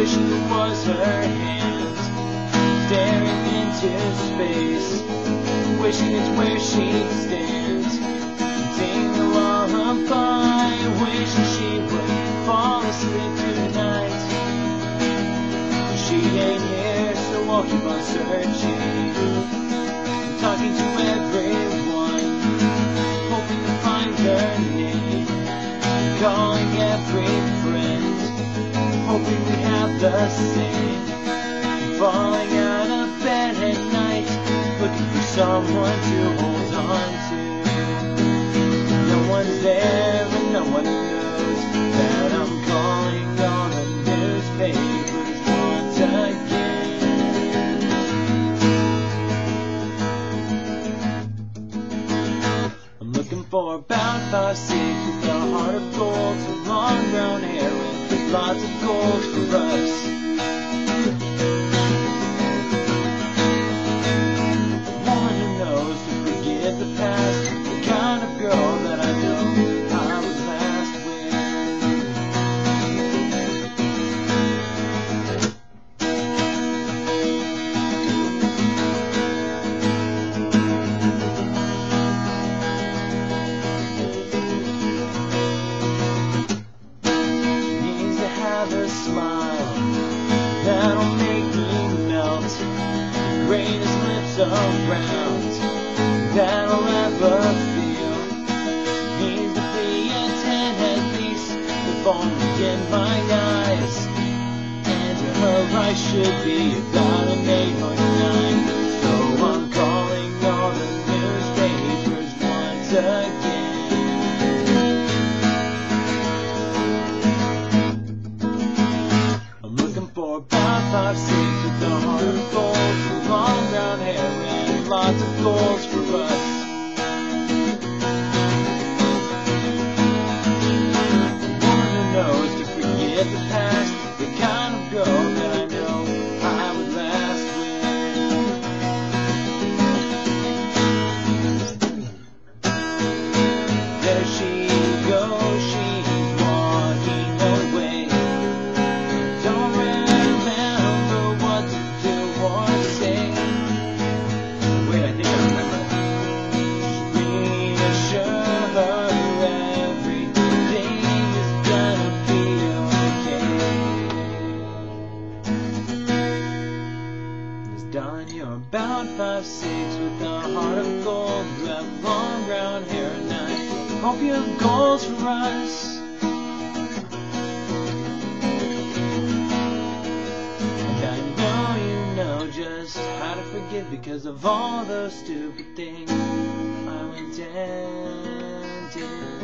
wishing it was her hand, staring into space, wishing it's where she'd stand, sing a lullaby, wishing she would fall asleep tonight. She ain't here, so I'll keep on searching, talking to everyone, hoping to find her name, calling every friend, hoping we have the same, falling out of bed at night, looking for someone to hold on to. No one's there and no one knows that I'm calling all the newspapers once again. I'm looking for about 5'6" with a heart of gold, some long brown hair with lots of gold for us. The past, the kind of girl that I know I was last with. Needs to have a smile that'll make me melt, the greatest lips around that'll ever feel. Needs to be a 10 at least, if only in my eyes, and her eyes should be about an 8 or 9. So I'm calling all the newspapers once again. I'm looking for about 5'6" with a heart of gold, with long brown hair and lots of goals for us. One who knows to forget the past, the kind of girl that I know I would last with. There she goes, she's walking away. Don't remember what to do or say. Wait, I think I remember. Reassure her everything is gonna be okay. 'Cause darling, you're about 5'6" with a heart of gold. You have long brown hair and I hope you have goals for us. And I know you know just how to forgive because of all those stupid things I went and did.